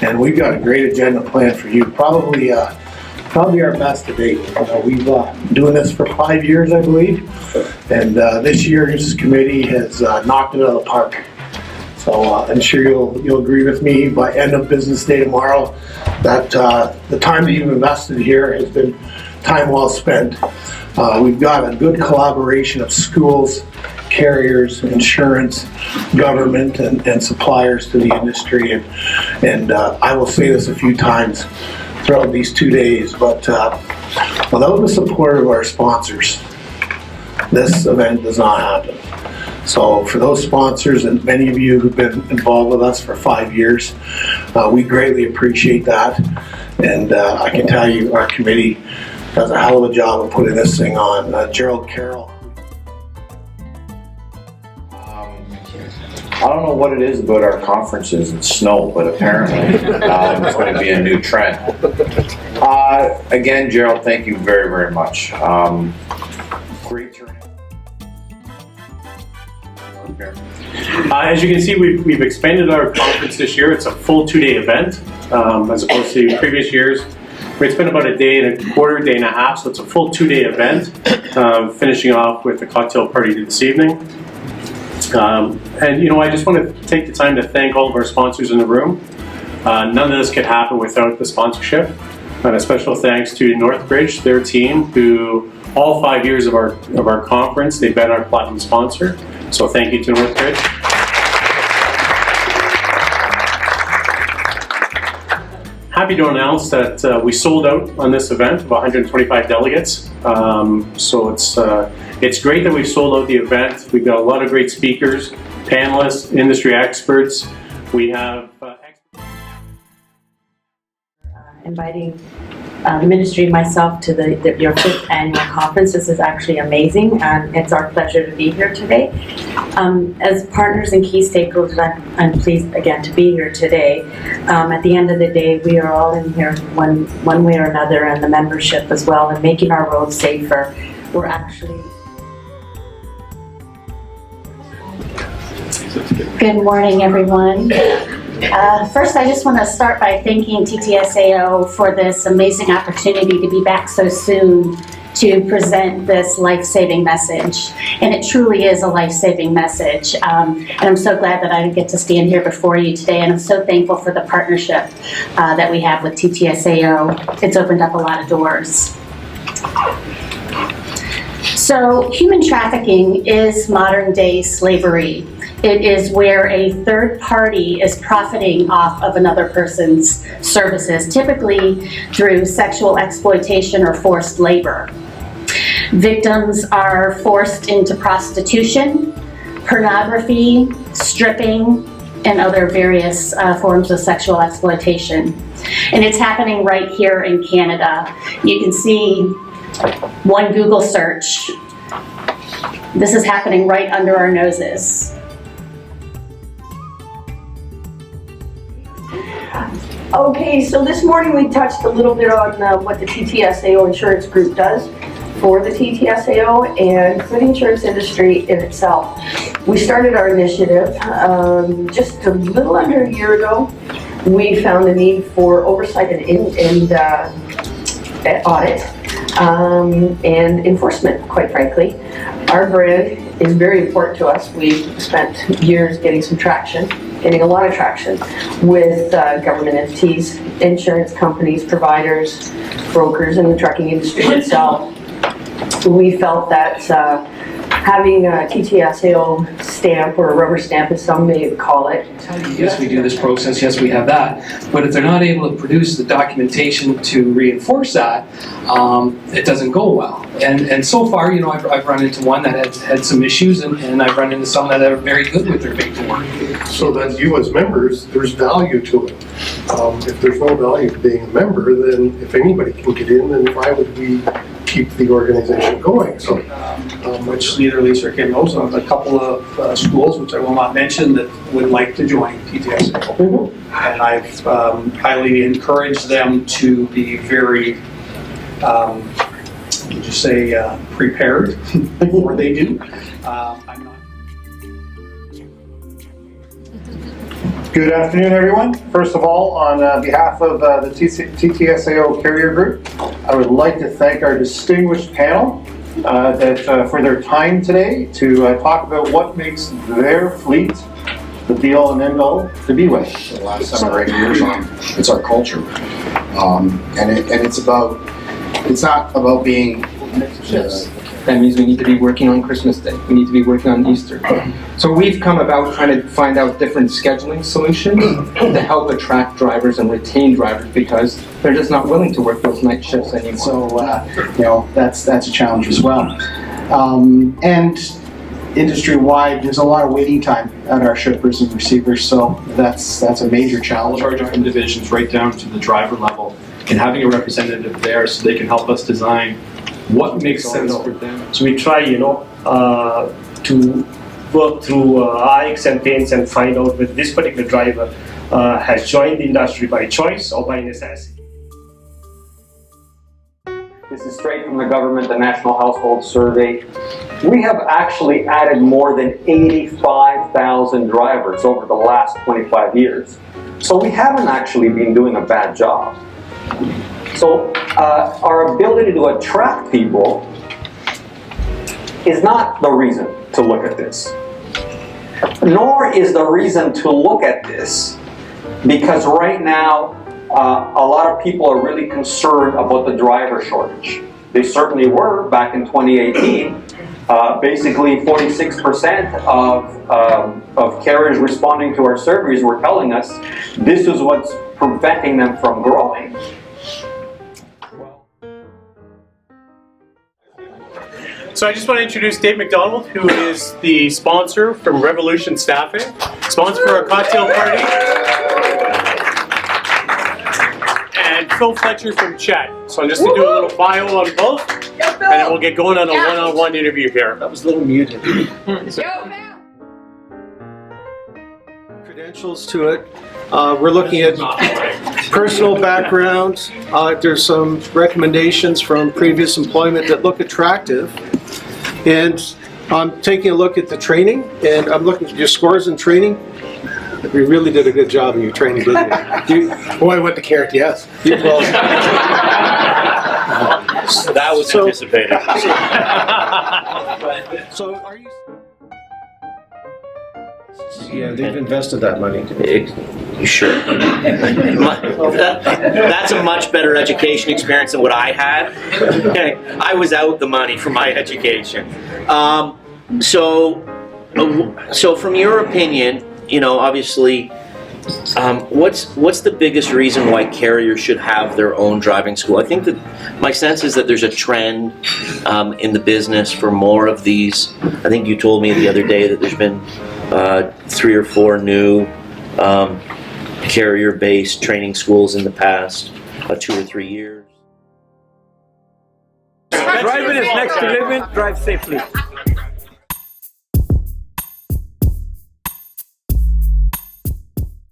and we've got a great agenda planned for you. Probably our best to date. We've been doing this for 5 years, I believe, and this year's committee has knocked it out of the park. So I'm sure you'll agree with me by end of business day tomorrow that the time that you've invested here has been time well spent. We've got a good collaboration of schools, carriers, insurance, government, and suppliers to the industry. And I will say this a few times throughout these 2 days, but without the support of our sponsors, this event does not happen. So for those sponsors and many of you who've been involved with us for 5 years, we greatly appreciate that. And I can tell you our committee does a hell of a job of putting this thing on. Gerald Carroll. I don't know what it is about our conferences and snow, but apparently it's going to be a new trend. Again, Gerald, thank you very, very much. Great turnout. As you can see, we've expanded our conference this year. It's a full 2-day event as opposed to previous years. We spent about a day and a quarter, day and a half, so it's a full 2-day event, finishing off with a cocktail party this evening. And I just want to take the time to thank all of our sponsors in the room. None of this could happen without the sponsorship. And a special thanks to Northbridge, their team, who all 5 years of our conference, they've been our platinum sponsor. So thank you to Northbridge. Happy to announce that we sold out on this event of 125 delegates. So it's great that we've sold out the event. We've got a lot of great speakers, panelists, industry experts. We have inviting the ministry and myself to your 5th annual conference. This is actually amazing, and it's our pleasure to be here today. As partners and key stakeholders, I'm pleased again to be here today. At the end of the day, we are all in here one way or another, and the membership as well, and making our roads safer. We're actually... Good morning, everyone. First, I just want to start by thanking TTSAO for this amazing opportunity to be back so soon to present this life-saving message. And it truly is a life-saving message. And I'm so glad that I get to stand here before you today. And I'm so thankful for the partnership that we have with TTSAO. It's opened up a lot of doors. So, human trafficking is modern-day slavery. It is where a third party is profiting off of another person's services, typically through sexual exploitation or forced labor. Victims are forced into prostitution, pornography, stripping, and other various forms of sexual exploitation. And it's happening right here in Canada. You can see one Google search. This is happening right under our noses. Okay, so this morning we touched a little bit on what the TTSAO Insurance Group does for the TTSAO and for the insurance industry in itself. We started our initiative just a little under a year ago. We found a need for oversight and audit and enforcement, quite frankly. Our brand is very important to us. We've spent years getting a lot of traction with government entities, insurance companies, providers, brokers, and the trucking industry itself. We felt that having a TTSAO stamp, or a rubber stamp as some may call it. Yes, we do this process, yes, we have that. But if they're not able to produce the documentation to reinforce that, it doesn't go well. And so far, I've run into one that has had some issues, and I've run into some that are very good with their paperwork. So that you as members, there's value to it. If there's no value to being a member, then if anybody can get in, then why would we keep the organization going? So, which neither Lisa or Kim knows of, a couple of schools, which I will not mention, that would like to join TTSAO. Mm-hmm. And I've highly encouraged them to be very, would you say, prepared before they do. I'm not. Good afternoon, everyone. First of all, on behalf of the TTSAO Carrier Group, I would like to thank our distinguished panel for their time today to talk about what makes their fleet the be-all and end-all to be with. The last 7 or 8 years on, it's our culture, and it's not about being. That means we need to be working on Christmas Day. We need to be working on Easter. So we've come about trying to find out different scheduling solutions to help attract drivers and retain drivers because they're just not willing to work those night shifts anymore. So, that's a challenge as well. And industry-wide, there's a lot of waiting time at our shippers and receivers, so that's a major challenge. All of our different divisions right down to the driver level and having a representative there so they can help us design what makes sense for them. So we try, to work through our campaigns and find out whether this particular driver has joined the industry by choice or by necessity. This is straight from the government, the National Household Survey. We have actually added more than 85,000 drivers over the last 25 years. So we haven't actually been doing a bad job. So our ability to attract people is not the reason to look at this. Nor is the reason to look at this because right now a lot of people are really concerned about the driver shortage. They certainly were back in 2018. Basically 46% of carriers responding to our surveys were telling us this is what's preventing them from growing. So I just want to introduce Dave McDonald, who is the sponsor from Revolution Staffing, sponsor for our cocktail party, and Phil Fletcher from Chet. So I'm just going to do a little bio on both, and then we'll get going on a one-on-one interview here. That was a little muted. Credentials to it. We're looking at personal background. There's some recommendations from previous employment that look attractive. And I'm taking a look at the training, and I'm looking at your scores in training. We really did a good job in your training, didn't you? Boy, I went to Carrot, yes. That was anticipated. So are you... Yeah, they've invested that money. Sure. That's a much better education experience than what I had. Okay, I was out the money for my education. So from your opinion, obviously, what's the biggest reason why carriers should have their own driving school? I think that my sense is that there's a trend in the business for more of these. I think you told me the other day that there's been 3 or 4 new carrier-based training schools in the past 2 or 3 years. Driving is next to living. Drive safely.